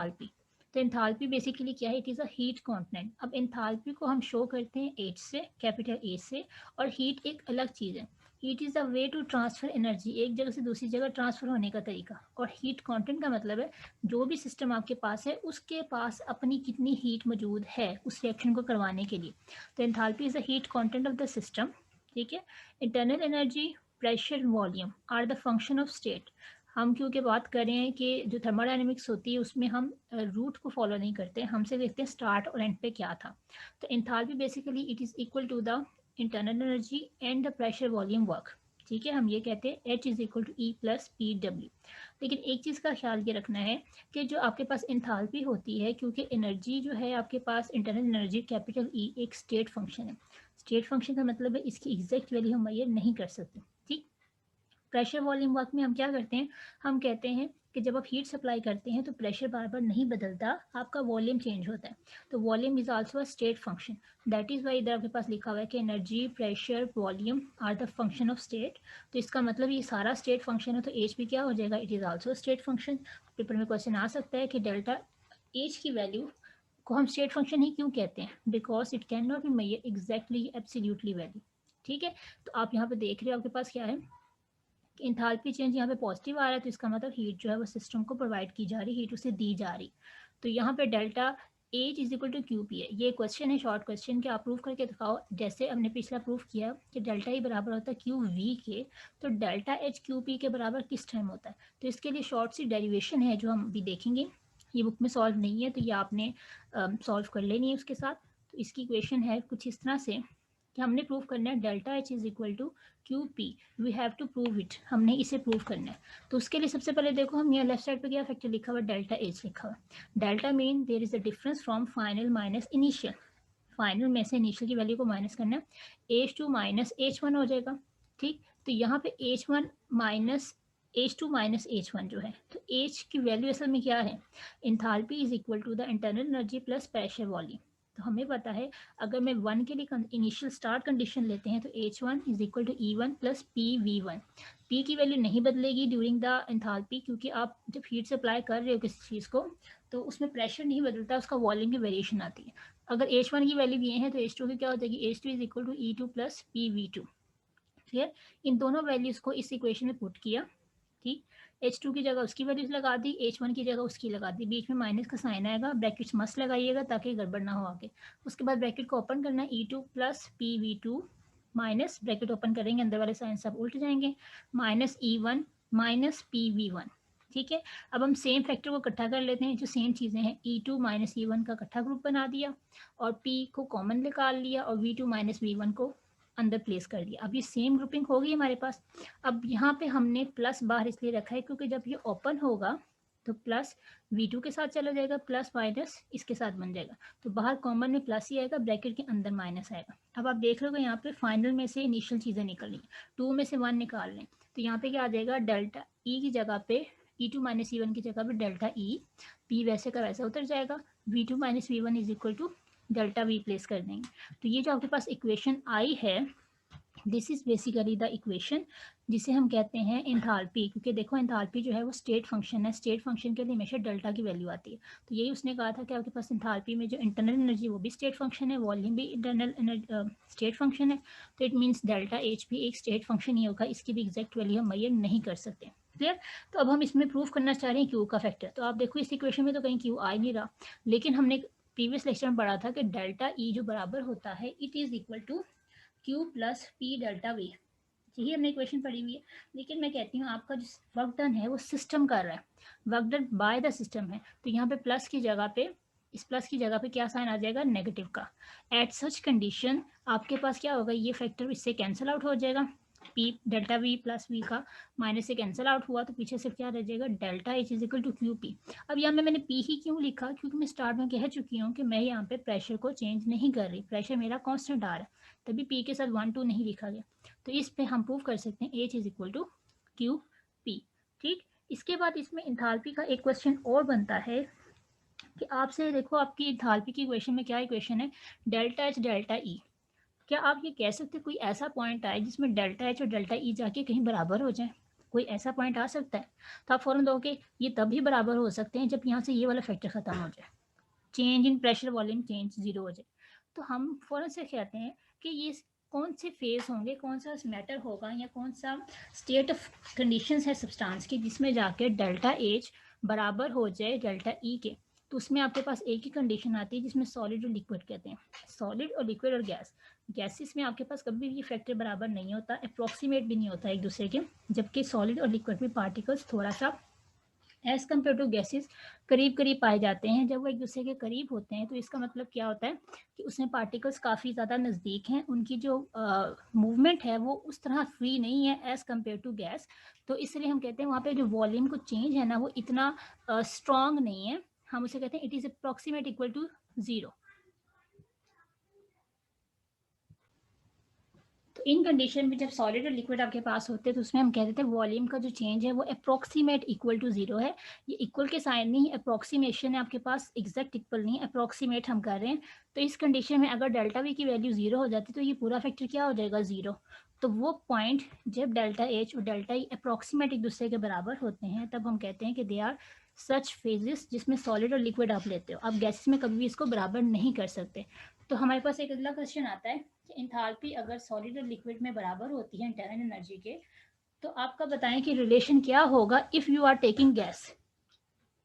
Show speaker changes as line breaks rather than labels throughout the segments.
Enthalpy. तो enthalpy basically क्या है, it is a heat content. अब एंथैल्पी को हम शो करते हैं H से, कैपिटल A से, और हीट एक अलग चीज़ है। Heat is the way to transfer energy, एक जगह से दूसरी जगह ट्रांसफर होने का तरीका। और हीट कंटेंट का मतलब है जो भी सिस्टम आपके पास है उसके पास अपनी कितनी हीट मौजूद है उस रिएक्शन को करवाने के लिए। तो enthalpy is the heat content of the system, ठीक है। Internal energy, pressure, volume are the function of state. हम क्योंकि बात कर रहे हैं कि जो थर्मोडायनेमिक्स होती है उसमें हम रूट को फॉलो नहीं करते, हमसे देखते हैं स्टार्ट और एंड पे क्या था। तो enthalpy basically it is equal to the internal energy and the pressure volume work, ठीक है। हम ये कहते हैं H is equal to E plus P W. लेकिन एक चीज़ का ख्याल ये रखना है कि जो आपके पास एंथैल्पी होती है, क्योंकि एनर्जी जो है आपके पास इंटरनल एनर्जी कैपिटल E एक स्टेट फंक्शन है। स्टेट फंक्शन का मतलब है इसकी एग्जैक्ट वैल्यू हम मेजर नहीं कर सकते, ठीक। प्रेशर वॉल्यूम वर्क में हम क्या करते हैं, हम कहते हैं कि जब आप हीट सप्लाई करते हैं तो प्रेशर बार बार नहीं बदलता, आपका वॉल्यूम चेंज होता है। तो volume is also a state function. That is why इधर आपके पास लिखा हुआ है कि energy, pressure, volume are the function of state. तो इसका मतलब ये सारा स्टेट फंक्शन है, तो एच भी क्या हो जाएगा, it is also state function. Paper में क्वेश्चन आ सकता है कि डेल्टा एच की वैल्यू को हम स्टेट फंक्शन ही क्यों कहते हैं, because it can not be measure exactly absolutely value, ठीक है। तो आप यहाँ पे देख रहे हो आपके पास क्या है, इंथैल्पी चेंज यहाँ पे पॉजिटिव आ रहा है, तो इसका मतलब हीट जो है वो सिस्टम को प्रोवाइड की जा रही, हीट उसे दी जा रही। तो यहाँ पे delta H is equal to Q P है। ये क्वेश्चन है, शॉर्ट क्वेश्चन, कि आप प्रूव करके दिखाओ। जैसे हमने पिछला प्रूफ किया कि डेल्टा ई बराबर होता है क्यू वी के, तो डेल्टा एच क्यू पी के बराबर किस टाइम होता है। तो इसके लिए शॉर्ट सी डेरिवेशन है जो हम अभी देखेंगे, ये बुक में सॉल्व नहीं है, तो ये आपने सॉल्व कर लेनी है उसके साथ। तो इसकी इक्वेशन है कुछ इस तरह से कि हमने प्रूव करना है delta H is equal to Q P. We have to prove it, हमने इसे प्रूव करना है। तो उसके लिए सबसे पहले देखो, हम यहाँ लेफ्ट साइड पे क्या फैक्टर लिखा हुआ है, डेल्टा एच लिखा हुआ है। Delta mean there is a difference from final minus initial. Final में से इनिशियल की वैल्यू को माइनस करना है, H two minus H one हो जाएगा, ठीक। तो यहाँ पे H one minus H two minus H one जो है, तो एच की वैल्यू असल में क्या है, enthalpy is equal to the internal energy plus pressure volume. तो हमें पता है अगर मैं वन के लिए इनिशियल स्टार्ट कंडीशन लेते हैं तो H one is equal to E one plus P V one. P की वैल्यू नहीं बदलेगी ड्यूरिंग द एंथैल्पी, क्योंकि आप जब हीट सप्लाई कर रहे हो किसी चीज़ को तो उसमें प्रेशर नहीं बदलता, उसका वॉल्यूम की वेरिएशन आती है। अगर एच वन की वैल्यू ये है तो एच टू की क्या हो जाएगी, H two is equal to E two plus P V two. Clear. इन दोनों वैल्यूज़ को इस इक्वेशन में पुट किया, ठीक। एच टू की जगह उसकी वैल्यूज लगा दी, एच वन की जगह उसकी लगा दी, बीच में माइनस का साइन आएगा, ब्रैकेट्स मस्त लगाइएगा ताकि गड़बड़ ना हो आगे। उसके बाद ब्रैकेट को ओपन करना है, E two plus P V two minus, bracket open करेंगे अंदर वाले साइन सब उल्ट जाएंगे, minus E one minus P V one, ठीक है। अब हम सेम फैक्टर को इकट्ठा कर लेते हैं, जो सेम चीज़ें हैं, ई टू माइनस ई वन का इकट्ठा ग्रुप बना दिया और पी को कॉमन निकाल लिया और V two minus V one को अंदर प्लेस कर दिया। अब ये सेम ग्रुपिंग होगी हमारे पास। अब यहाँ पे हमने प्लस बाहर इसलिए रखा है क्योंकि जब ये ओपन होगा तो प्लस V2 के साथ चला जाएगा, प्लस माइनस इसके साथ बन जाएगा, तो बाहर कॉमन में प्लस ही आएगा, ब्रैकेट के अंदर माइनस आएगा। अब आप देख लोगे यहाँ पे फाइनल में से इनिशियल चीज़ें निकल रही हैं, 2 में से 1 निकाल लें तो यहाँ पे क्या आ जाएगा, डेल्टा ई की जगह पे E2 माइनस E1 की जगह पे डेल्टा ई, पी वैसे का वैसा उतर जाएगा, V2 minus V one is equal to delta V place कर देंगे। तो ये जो आपके पास इक्वेशन आई है, this is basically the equation जिसे हम कहते हैं एंथैल्पी, क्योंकि देखो एंथैल्पी जो है वो स्टेट फंक्शन है, स्टेट फंक्शन के लिए हमेशा डेल्टा की वैल्यू आती है। तो यही उसने कहा था कि आपके पास एंथैल्पी में जो इंटरनल एनर्जी वो भी स्टेट फंक्शन है, वॉल्यूम भी इंटरनल स्टेट फंक्शन है, तो इट मीन्स डेल्टा एच भी एक स्टेट फंक्शन ही होगा, इसकी भी एग्जैक्ट वैल्यू हम मेजर नहीं कर सकते। क्लियर। तो अब हम इसमें प्रूव करना चाह रहे हैं क्यू का फैक्टर। तो आप देखो इस इक्वेशन में तो कहीं क्यू आ ही नहीं रहा, लेकिन हमने प्रीवियस लेक्चर में पढ़ा था कि डेल्टा ई जो बराबर होता है it is equal to Q plus P delta V, यही हमने इक्वेशन पढ़ी हुई है। लेकिन मैं कहती हूँ आपका जो वर्क डन है वो सिस्टम कर रहा है, work done by the system है, तो यहाँ पे प्लस की जगह पे, इस प्लस की जगह पे क्या साइन आ जाएगा, नेगेटिव का। एट सच कंडीशन आपके पास क्या होगा, ये फैक्टर इससे कैंसिल आउट हो जाएगा, P delta V plus V का माइनस से कैंसिल आउट हुआ, तो पीछे सिर्फ क्या रह जाएगा, delta H is equal to Q P. अब यहाँ में मैंने पी ही क्यों लिखा, क्योंकि मैं स्टार्ट में कह चुकी हूँ कि मैं यहाँ पे प्रेशर को चेंज नहीं कर रही, प्रेशर मेरा कॉन्स्टेंट आ रहा है, तभी पी के साथ 1 2 नहीं लिखा गया। तो इस पे हम प्रूव कर सकते हैं H is equal to Q P, ठीक। इसके बाद इसमें इंथैल्पी का एक क्वेश्चन और बनता है कि आपसे देखो आपकी इंथैल्पी की इक्वेशन में क्या इक्वेशन है, डेल्टा एच डेल्टा ई। क्या आप ये कह सकते कोई ऐसा पॉइंट आए जिसमें डेल्टा एच और डेल्टा ई जाके कहीं बराबर हो जाए, कोई ऐसा पॉइंट आ सकता है? तो आप फ़ौरन दोगे ये तभी बराबर हो सकते हैं जब यहाँ से ये वाला फैक्टर ख़त्म हो जाए, change in pressure volume change 0 हो जाए। तो हम फ़ौरन से कहते हैं कि ये कौन से फेज़ होंगे, कौन सा मैटर होगा या कौन सा स्टेट ऑफ कंडीशंस है सब्सटेंस की जिसमें जाके डेल्टा एच बराबर हो जाए डेल्टा ई के। तो उसमें आपके पास एक ही कंडीशन आती है जिसमें सॉलिड और लिक्विड कहते हैं। सॉलिड और लिक्विड और गैस, गैसेस में आपके पास कभी भी फैक्टर बराबर नहीं होता, अप्रॉक्सीमेट भी नहीं होता एक दूसरे के, जबकि सॉलिड और लिक्विड में पार्टिकल्स थोड़ा सा एज कम्पेयर टू गैसेस करीब करीब पाए जाते हैं। जब वो एक दूसरे के करीब होते हैं तो इसका मतलब क्या होता है कि उसमें पार्टिकल्स काफ़ी ज़्यादा नज़दीक हैं, उनकी जो मूवमेंट है वो उस तरह फ्री नहीं है एज कम्पेयर टू गैस। तो इसलिए हम कहते हैं वहाँ पे जो वॉल्यूम को चेंज है ना वो इतना स्ट्रॉन्ग नहीं है, हम उसे कहते हैं it is approximate equal to 0। तो इन कंडीशन में जब सॉलिड और लिक्विड आपके पास होते हैं तो उसमें हम कह देते हैं वॉल्यूम का जो चेंज है वो अप्रॉक्सीमेट इक्वल टू 0 है। ये इक्वल के साइन नहीं, अप्रॉक्सीमेशन है आपके पास, एग्जैक्ट इक्वल नहीं, अप्रॉक्सीमेट हम कर रहे हैं। तो इस कंडीशन में अगर डेल्टा वी की वैल्यू 0 हो जाती तो ये पूरा फैक्टर क्या हो जाएगा 0। तो वो पॉइंट जब डेल्टा एच और डेल्टा ई अप्रॉक्सीमेट एक दूसरे के बराबर होते हैं तब हम कहते हैं कि दे आर सच फेजेस जिसमें सॉलिड और लिक्विड आप लेते हो। आप गैसेस में कभी भी इसको बराबर नहीं कर सकते। तो हमारे पास एक अगला क्वेश्चन आता है कि इंथाल्पी अगर सॉलिड और लिक्विड में बराबर होती है इंटरनल एनर्जी के, तो आपका बताएं कि रिलेशन क्या होगा if you are taking gas.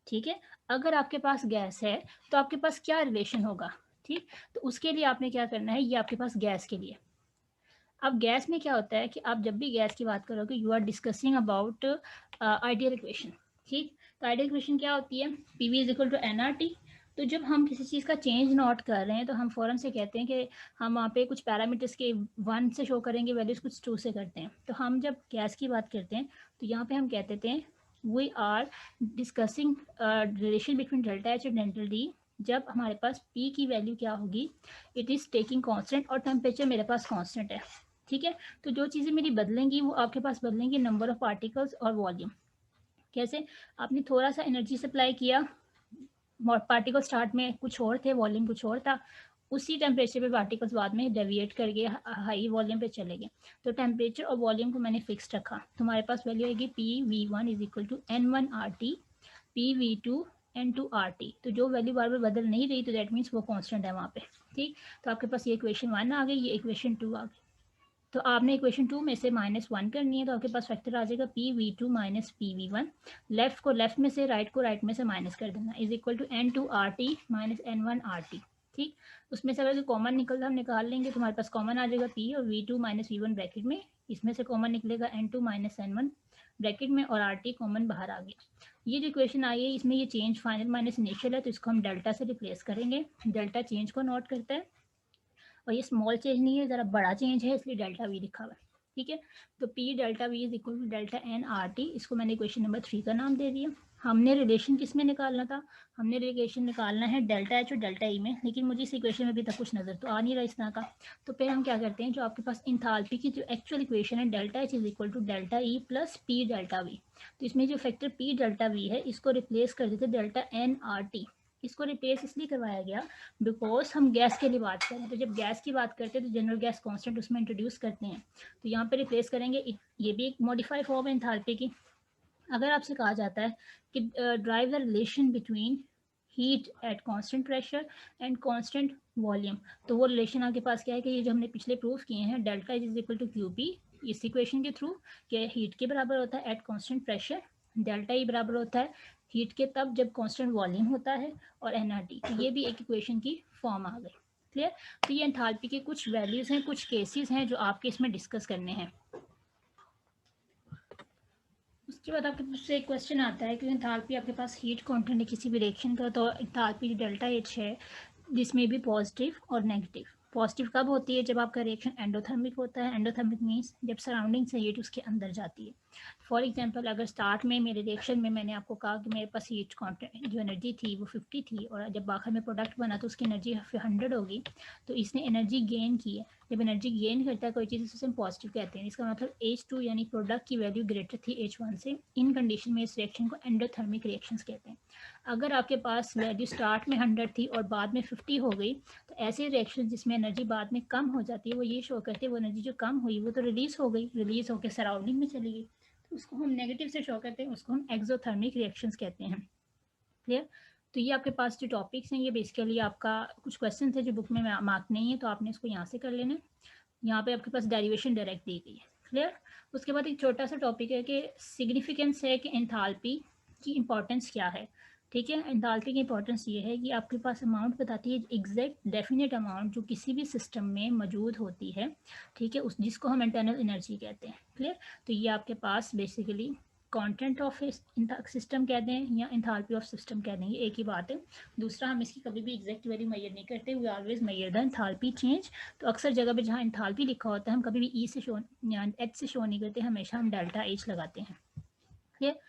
ठीक है, अगर आपके पास गैस है तो आपके पास क्या रिलेशन होगा। ठीक, तो उसके लिए आपने क्या करना है, ये आपके पास गैस के लिए। अब गैस में क्या होता है कि आप जब भी गैस की बात करोगे you are discussing about ideal equation. ठीक, तो आइडियल इक्वेशन क्या होती है, P V is equal to N R T. तो जब हम किसी चीज़ का चेंज नोट कर रहे हैं तो हम फ़ौरन से कहते हैं कि हम वहाँ पे कुछ पैरामीटर्स के 1 से शो करेंगे वैल्यूज़, कुछ 2 से करते हैं। तो हम जब गैस की बात करते हैं तो यहाँ पे हम कह देते हैं we are discussing relation between delta H और डेल्टा डी। जब हमारे पास पी की वैल्यू क्या होगी, इट इज़ टेकिंग कॉन्स्टेंट और टेम्परेचर मेरे पास कॉन्स्टेंट है। ठीक है, तो जो चीज़ें मेरी बदलेंगी वो आपके पास बदलेंगी नंबर ऑफ पार्टिकल्स और वॉल्यूम। कैसे, आपने थोड़ा सा एनर्जी सप्लाई किया, पार्टिकल स्टार्ट में कुछ और थे, वॉल्यूम कुछ और था, उसी टेम्परेचर पे पार्टिकल्स बाद में डेविएट करके हाई वॉल्यूम पे चले गए। तो टेम्परेचर और वॉल्यूम को मैंने फिक्स रखा, तो हमारे पास वैल्यू आएगी P V one is equal to N one R T P V two N two R T. तो जो वैल्यू बार बार बदल नहीं रही तो दैट मीन्स वो कॉन्स्टेंट है वहाँ पे। ठीक, तो आपके पास ये इक्वेशन 1 आ गई, ये इक्वेशन 2 आ गई। तो आपने इक्वेशन 2 में से -1 करनी है तो आपके पास फैक्टर आ जाएगा P V two minus P V one. Left को लेफ्ट में से, राइट को राइट में से माइनस कर देना, is equal to N two R T minus N one R T. ठीक, उसमें से अगर कॉमन निकलता हम निकाल लेंगे तो हमारे पास कॉमन आ जाएगा पी और V two minus V one bracket में, इसमें से कॉमन निकलेगा N two minus N one bracket में और आर टी कॉमन बाहर आ गया। ये जो इक्वेशन आई है इसमें ये चेंज फाइनल माइनस इनिशियल है तो इसको हम डेल्टा से रिप्लेस करेंगे। डेल्टा चेंज को नोट करता है और ये स्मॉल चेंज नहीं है, ज़रा बड़ा चेंज है इसलिए डेल्टा वी लिखा हुआ है। ठीक है, तो P delta V is equal to delta N R T, इसको मैंने क्वेश्चन नंबर 3 का नाम दे दिया। हमने रिलेशन किस में निकालना था, हमने रिलेशन निकालना है डेल्टा एच और डेल्टा ई में, लेकिन मुझे इस इक्वेशन में अभी तक कुछ नज़र तो आ नहीं रहा इस तरह का। तो फिर हम क्या करते हैं, जो आपके पास इंथाल्पी की जो एक्चुअल इक्वेशन है delta H is equal to delta E plus P delta V, तो इसमें जो फैक्टर पी डेल्टा वी है इसको रिप्लेस कर देते डेल्टा एन आर टी। इसको रिप्लेस इसलिए करवाया गया बिकॉज हम गैस के लिए बात करें, तो जब गैस की बात करते हैं तो जनरल गैस कांस्टेंट उसमें इंट्रोड्यूस करते हैं, तो यहाँ पे रिप्लेस करेंगे। ये भी एक मॉडिफाई फॉर्म है एंथैल्पी की। अगर आपसे कहा जाता है कि drive the relation between heat at constant pressure and constant volume, तो वो रिलेशन आपके पास क्या है कि ये जो हमने पिछले प्रूफ किए हैं delta is equal to Q P, इस इक्वेशन के थ्रू कि हीट के बराबर होता है at constant pressure, delta E बराबर होता है हीट के तब जब कांस्टेंट वॉल्यूम होता है, और एनआरटी, तो ये भी एक इक्वेशन की फॉर्म आ गई। क्लियर, तो ये एंथैल्पी के कुछ वैल्यूज हैं, कुछ केसेस हैं जो आपके इसमें डिस्कस करने हैं। उसके बाद आपके पास एक क्वेश्चन आता है कि एंथैल्पी आपके पास हीट कंटेंट है किसी भी रिएक्शन का, तो एंथैल्पी डेल्टा एच है जिसमें भी पॉजिटिव और नेगेटिव। पॉजिटिव कब होती है, जब आपका रिएक्शन एंडोथर्मिक होता है। एंडोथर्मिक मीन्स जब सराउंडिंग से हीट उसके अंदर जाती है। फॉर एग्जांपल अगर स्टार्ट में मेरे रिएक्शन में मैंने आपको कहा कि मेरे पास हीट कंटेंट जो एनर्जी थी वो 50 थी और जब आखिर में प्रोडक्ट बना तो उसकी एनर्जी 100 होगी, तो इसने एनर्जी गेन की है। जब एनर्जी गेन करता है कोई चीज़ उसे हम पॉजिटिव कहते हैं। इसका मतलब H2 यानी प्रोडक्ट की वैल्यू ग्रेटर थी H1 से। इन कंडीशन में इस रिएक्शन को एंडोथर्मिक रिएक्शंस कहते हैं। अगर आपके पास वैल्यू स्टार्ट में 100 थी और बाद में 50 हो गई, तो ऐसे रिएक्शन जिसमें एनर्जी बाद में कम हो जाती है वो ये शो करते हैं वो एनर्जी जो कम हुई वो तो रिलीज हो गई, रिलीज होकर सराउंडिंग में चली गई, उसको हम नेगेटिव से शो करते हैं, उसको हम एक्सोथर्मिक रिएक्शंस कहते हैं। क्लियर? तो ये आपके पास जो टॉपिक्स हैं ये बेसिकली आपका कुछ क्वेश्चन थे जो बुक में मार्क नहीं है, तो आपने इसको यहाँ से कर लेना है। यहाँ पे आपके पास डेरिवेशन डायरेक्ट दी गई है। क्लियर? उसके बाद एक छोटा सा टॉपिक है कि सिग्निफिकेंस है कि एंथैल्पी की इंपॉर्टेंस क्या है। ठीक है, एंथैल्पी की इंपॉर्टेंस ये है कि आपके पास अमाउंट बताती है, एग्जैक्ट डेफिनेट अमाउंट जो किसी भी सिस्टम में मौजूद होती है। ठीक है, उस जिसको हम इंटरनल एनर्जी कहते हैं। क्लियर? तो ये आपके पास बेसिकली कंटेंट ऑफ सिस्टम कहते हैं या एंथैल्पी ऑफ सिस्टम कहते हैं, ये एक ही बात है। दूसरा, हम इसकी कभी भी एग्जैक्ट वैल्यू मेजर नहीं करते, we always measure the enthalpy change. तो अक्सर जगह पे जहाँ एंथैल्पी लिखा होता है हम कभी भी ई से शो या एच से शो नहीं करते, हमेशा हम डेल्टा एच लगाते हैं। ठीक है?